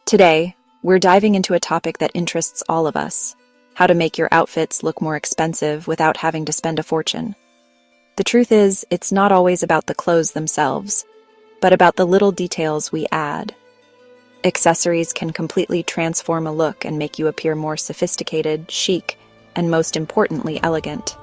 Today, we're diving into a topic that interests all of us: how to make your outfits look more expensive without having to spend a fortune. The truth is, it's not always about the clothes themselves, but about the little details we add. Accessories can completely transform a look and make you appear more sophisticated, chic, and most importantly, elegant.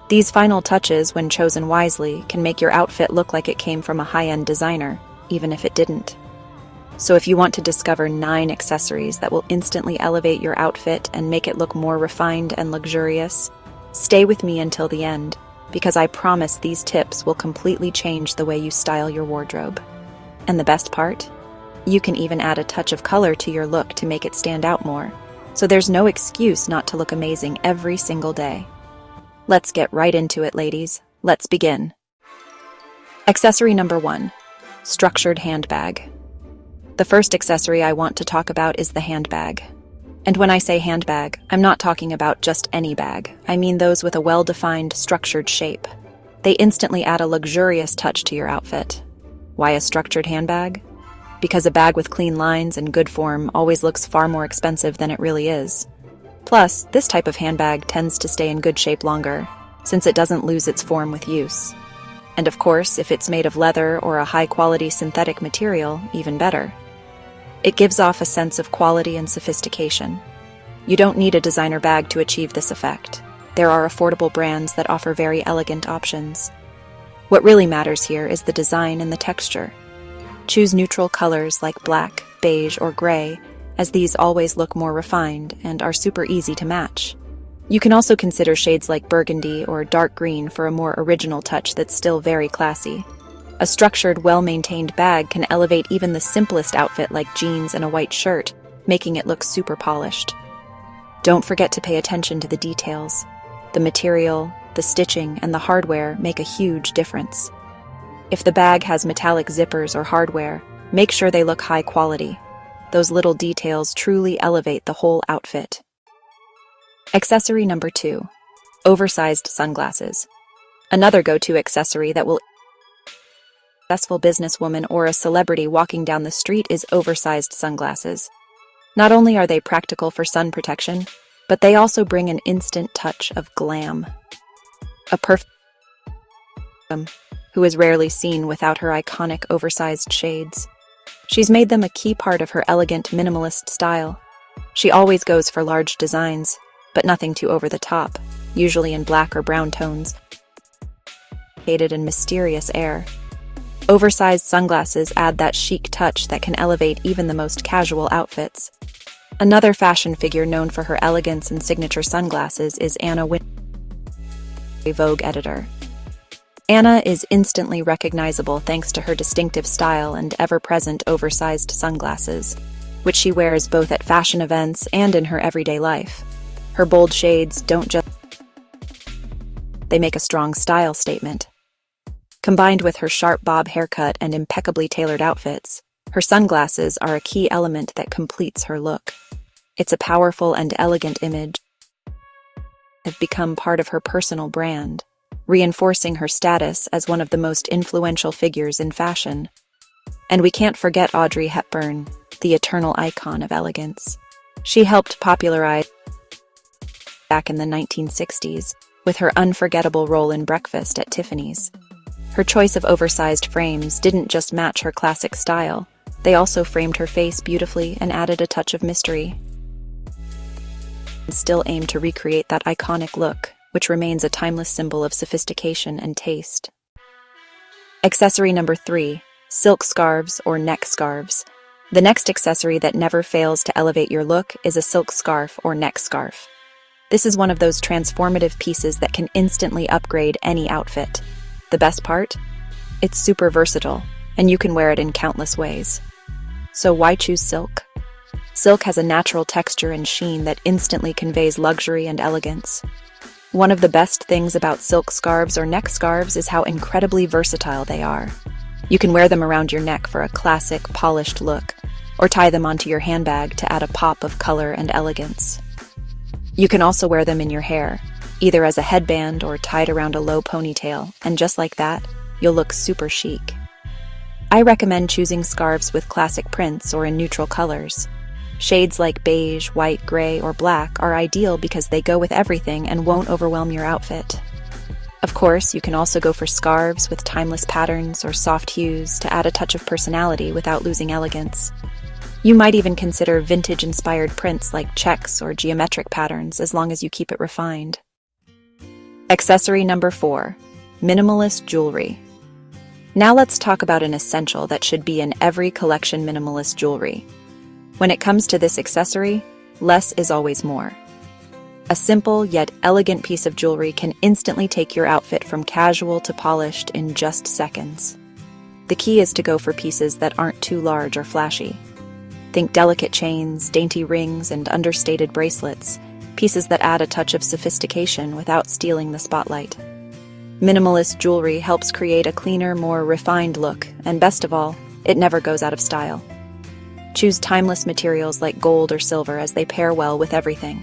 These final touches, when chosen wisely, can make your outfit look like it came from a high-end designer, even if it didn't. So if you want to discover 9 accessories that will instantly elevate your outfit and make it look more refined and luxurious, stay with me until the end, because I promise these tips will completely change the way you style your wardrobe. And the best part? You can even add a touch of color to your look to make it stand out more, so there's no excuse not to look amazing every single day. Let's get right into it, ladies. Let's begin. Accessory number 1, structured handbag. The first accessory I want to talk about is the handbag. And when I say handbag, I'm not talking about just any bag. I mean those with a well-defined, structured shape. They instantly add a luxurious touch to your outfit. Why a structured handbag? Because a bag with clean lines and good form always looks far more expensive than it really is. Plus, this type of handbag tends to stay in good shape longer, since it doesn't lose its form with use. And of course, if it's made of leather or a high-quality synthetic material, even better. It gives off a sense of quality and sophistication. You don't need a designer bag to achieve this effect. There are affordable brands that offer very elegant options. What really matters here is the design and the texture. Choose neutral colors like black, beige, or gray, as these always look more refined and are super easy to match. You can also consider shades like burgundy or dark green for a more original touch that's still very classy. A structured, well-maintained bag can elevate even the simplest outfit like jeans and a white shirt, making it look super polished. Don't forget to pay attention to the details. The material, the stitching, and the hardware make a huge difference. If the bag has metallic zippers or hardware, make sure they look high quality. Those little details truly elevate the whole outfit. Accessory number 2, oversized sunglasses. Another go-to accessory that will successful businesswoman or a celebrity walking down the street is oversized sunglasses. Not only are they practical for sun protection, but they also bring an instant touch of glam. A perfect who is rarely seen without her iconic oversized shades. She's made them a key part of her elegant minimalist style. She always goes for large designs, but nothing too over the top, usually in black or brown tones. And mysterious air. Oversized sunglasses add that chic touch that can elevate even the most casual outfits. Another fashion figure known for her elegance and signature sunglasses is Anna Wintour, a Vogue editor. Anna is instantly recognizable thanks to her distinctive style and ever-present oversized sunglasses, which she wears both at fashion events and in her everyday life. Her bold shades don't just... they make a strong style statement. Combined with her sharp bob haircut and impeccably tailored outfits, her sunglasses are a key element that completes her look. It's a powerful and elegant image that have become part of her personal brand, reinforcing her status as one of the most influential figures in fashion. And we can't forget Audrey Hepburn, the eternal icon of elegance. She helped popularize back in the 1960s with her unforgettable role in Breakfast at Tiffany's. Her choice of oversized frames didn't just match her classic style, they also framed her face beautifully and added a touch of mystery. And still aim to recreate that iconic look, which remains a timeless symbol of sophistication and taste. Accessory number 3, silk scarves or neck scarves. The next accessory that never fails to elevate your look is a silk scarf or neck scarf. This is one of those transformative pieces that can instantly upgrade any outfit. The best part? It's super versatile, and you can wear it in countless ways. So why choose silk? Silk has a natural texture and sheen that instantly conveys luxury and elegance. One of the best things about silk scarves or neck scarves is how incredibly versatile they are. You can wear them around your neck for a classic, polished look, or tie them onto your handbag to add a pop of color and elegance. You can also wear them in your hair, either as a headband or tied around a low ponytail, and just like that, you'll look super chic. I recommend choosing scarves with classic prints or in neutral colors. Shades like beige, white, gray, or black are ideal because they go with everything and won't overwhelm your outfit. Of course, you can also go for scarves with timeless patterns or soft hues to add a touch of personality without losing elegance. You might even consider vintage-inspired prints like checks or geometric patterns as long as you keep it refined. Accessory number 4, minimalist jewelry. Now let's talk about an essential that should be in every collection: minimalist jewelry. When it comes to this accessory, less is always more. A simple yet elegant piece of jewelry can instantly take your outfit from casual to polished in just seconds. The key is to go for pieces that aren't too large or flashy. Think delicate chains, dainty rings, and understated bracelets, pieces that add a touch of sophistication without stealing the spotlight. Minimalist jewelry helps create a cleaner, more refined look, and best of all, it never goes out of style. Choose timeless materials like gold or silver as they pair well with everything.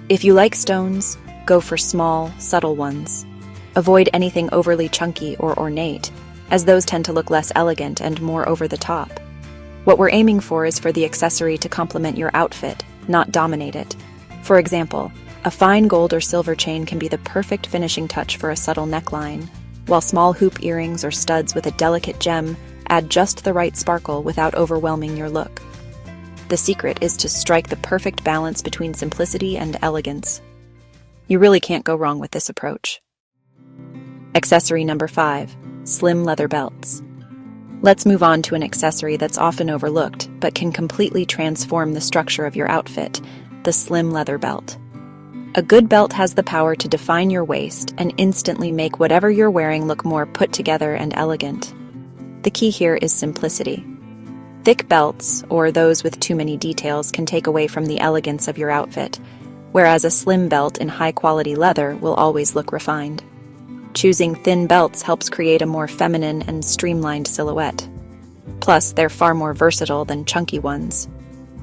If you like stones, go for small, subtle ones. Avoid anything overly chunky or ornate, as those tend to look less elegant and more over the top. What we're aiming for is for the accessory to complement your outfit, not dominate it. For example, a fine gold or silver chain can be the perfect finishing touch for a subtle neckline, while small hoop earrings or studs with a delicate gem add just the right sparkle without overwhelming your look. The secret is to strike the perfect balance between simplicity and elegance. You really can't go wrong with this approach. Accessory number 5, slim leather belts. Let's move on to an accessory that's often overlooked, but can completely transform the structure of your outfit: the slim leather belt. A good belt has the power to define your waist and instantly make whatever you're wearing look more put together and elegant. The key here is simplicity. Thick belts, or those with too many details, can take away from the elegance of your outfit, whereas a slim belt in high-quality leather will always look refined. Choosing thin belts helps create a more feminine and streamlined silhouette. Plus, they're far more versatile than chunky ones.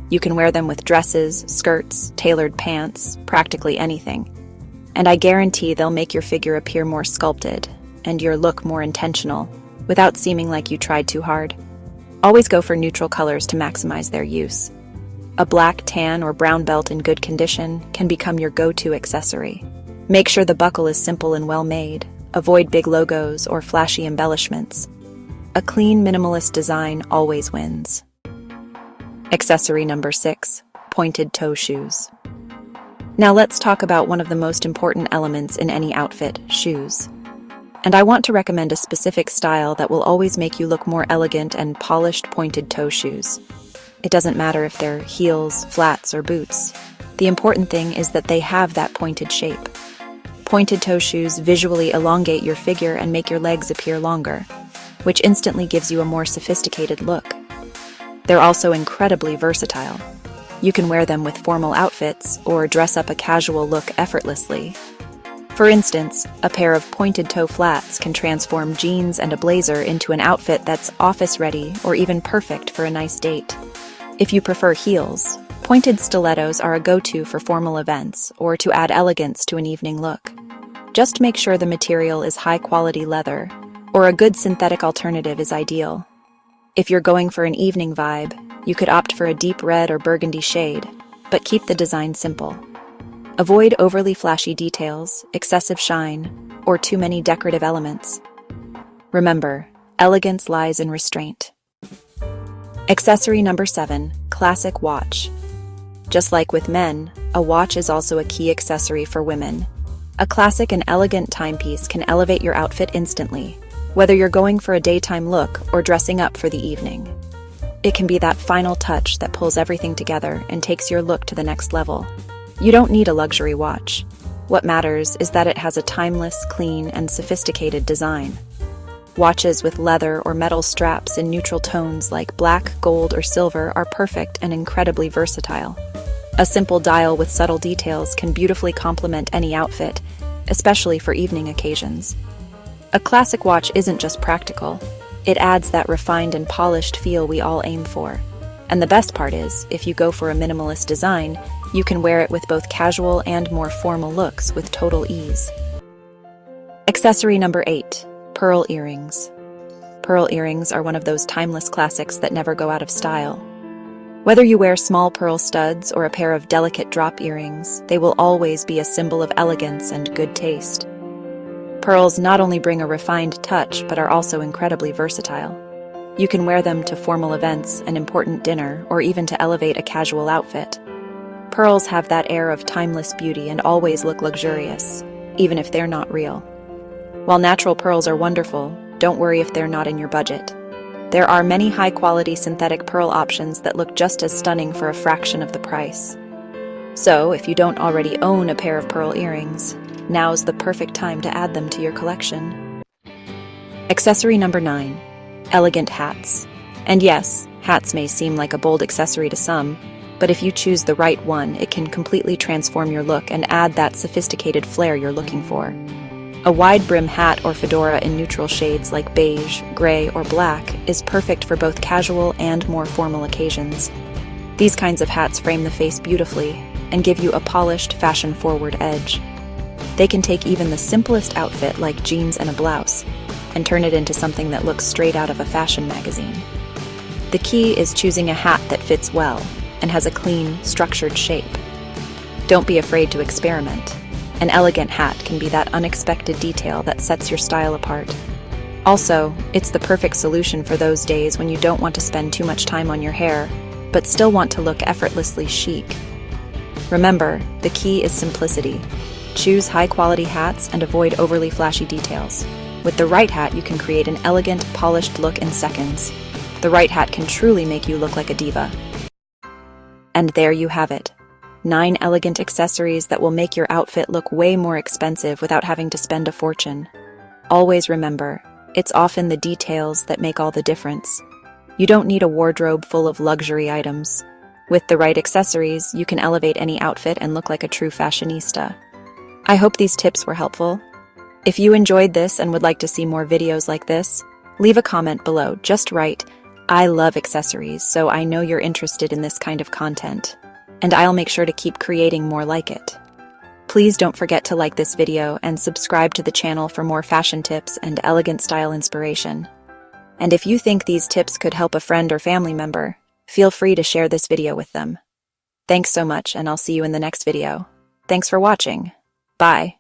You can wear them with dresses, skirts, tailored pants, practically anything. And I guarantee they'll make your figure appear more sculpted and your look more intentional, without seeming like you tried too hard. Always go for neutral colors to maximize their use. A black, tan, or brown belt in good condition can become your go-to accessory. Make sure the buckle is simple and well-made. Avoid big logos or flashy embellishments. A clean, minimalist design always wins. Accessory number 6, pointed toe shoes. Now let's talk about one of the most important elements in any outfit: shoes. And I want to recommend a specific style that will always make you look more elegant: and polished pointed toe shoes. It doesn't matter if they're heels, flats, or boots. The important thing is that they have that pointed shape. Pointed toe shoes visually elongate your figure and make your legs appear longer, which instantly gives you a more sophisticated look. They're also incredibly versatile. You can wear them with formal outfits or dress up a casual look effortlessly. For instance, a pair of pointed toe flats can transform jeans and a blazer into an outfit that's office-ready or even perfect for a nice date. If you prefer heels, pointed stilettos are a go-to for formal events or to add elegance to an evening look. Just make sure the material is high-quality leather, or a good synthetic alternative is ideal. If you're going for an evening vibe, you could opt for a deep red or burgundy shade, but keep the design simple. Avoid overly flashy details, excessive shine, or too many decorative elements. Remember, elegance lies in restraint. Accessory number 7, classic watch. Just like with men, a watch is also a key accessory for women. A classic and elegant timepiece can elevate your outfit instantly, whether you're going for a daytime look or dressing up for the evening. It can be that final touch that pulls everything together and takes your look to the next level. You don't need a luxury watch. What matters is that it has a timeless, clean, and sophisticated design. Watches with leather or metal straps in neutral tones like black, gold, or silver are perfect and incredibly versatile. A simple dial with subtle details can beautifully complement any outfit, especially for evening occasions. A classic watch isn't just practical. It adds that refined and polished feel we all aim for. And the best part is, if you go for a minimalist design, you can wear it with both casual and more formal looks with total ease. Accessory number 8, pearl earrings. Pearl earrings are one of those timeless classics that never go out of style. Whether you wear small pearl studs or a pair of delicate drop earrings, they will always be a symbol of elegance and good taste. Pearls not only bring a refined touch, but are also incredibly versatile. You can wear them to formal events, an important dinner, or even to elevate a casual outfit. Pearls have that air of timeless beauty and always look luxurious, even if they're not real. While natural pearls are wonderful, don't worry if they're not in your budget. There are many high-quality synthetic pearl options that look just as stunning for a fraction of the price. So, if you don't already own a pair of pearl earrings, now's the perfect time to add them to your collection. Accessory number 9. Elegant hats. And yes, hats may seem like a bold accessory to some, but if you choose the right one, it can completely transform your look and add that sophisticated flair you're looking for. A wide-brim hat or fedora in neutral shades like beige, gray, or black is perfect for both casual and more formal occasions. These kinds of hats frame the face beautifully and give you a polished, fashion-forward edge. They can take even the simplest outfit like jeans and a blouse and turn it into something that looks straight out of a fashion magazine. The key is choosing a hat that fits well and has a clean, structured shape. Don't be afraid to experiment. An elegant hat can be that unexpected detail that sets your style apart. Also, it's the perfect solution for those days when you don't want to spend too much time on your hair, but still want to look effortlessly chic. Remember, the key is simplicity. Choose high-quality hats and avoid overly flashy details. With the right hat, you can create an elegant, polished look in seconds. The right hat can truly make you look like a diva. And there you have it. 9 elegant accessories that will make your outfit look way more expensive without having to spend a fortune. Always remember, it's often the details that make all the difference. You don't need a wardrobe full of luxury items. With the right accessories, you can elevate any outfit and look like a true fashionista. I hope these tips were helpful. If you enjoyed this and would like to see more videos like this, leave a comment below. Just write, "I love accessories," so I know you're interested in this kind of content. And I'll make sure to keep creating more like it. Please don't forget to like this video and subscribe to the channel for more fashion tips and elegant style inspiration. And if you think these tips could help a friend or family member, feel free to share this video with them. Thanks so much, and I'll see you in the next video. Thanks for watching. Bye.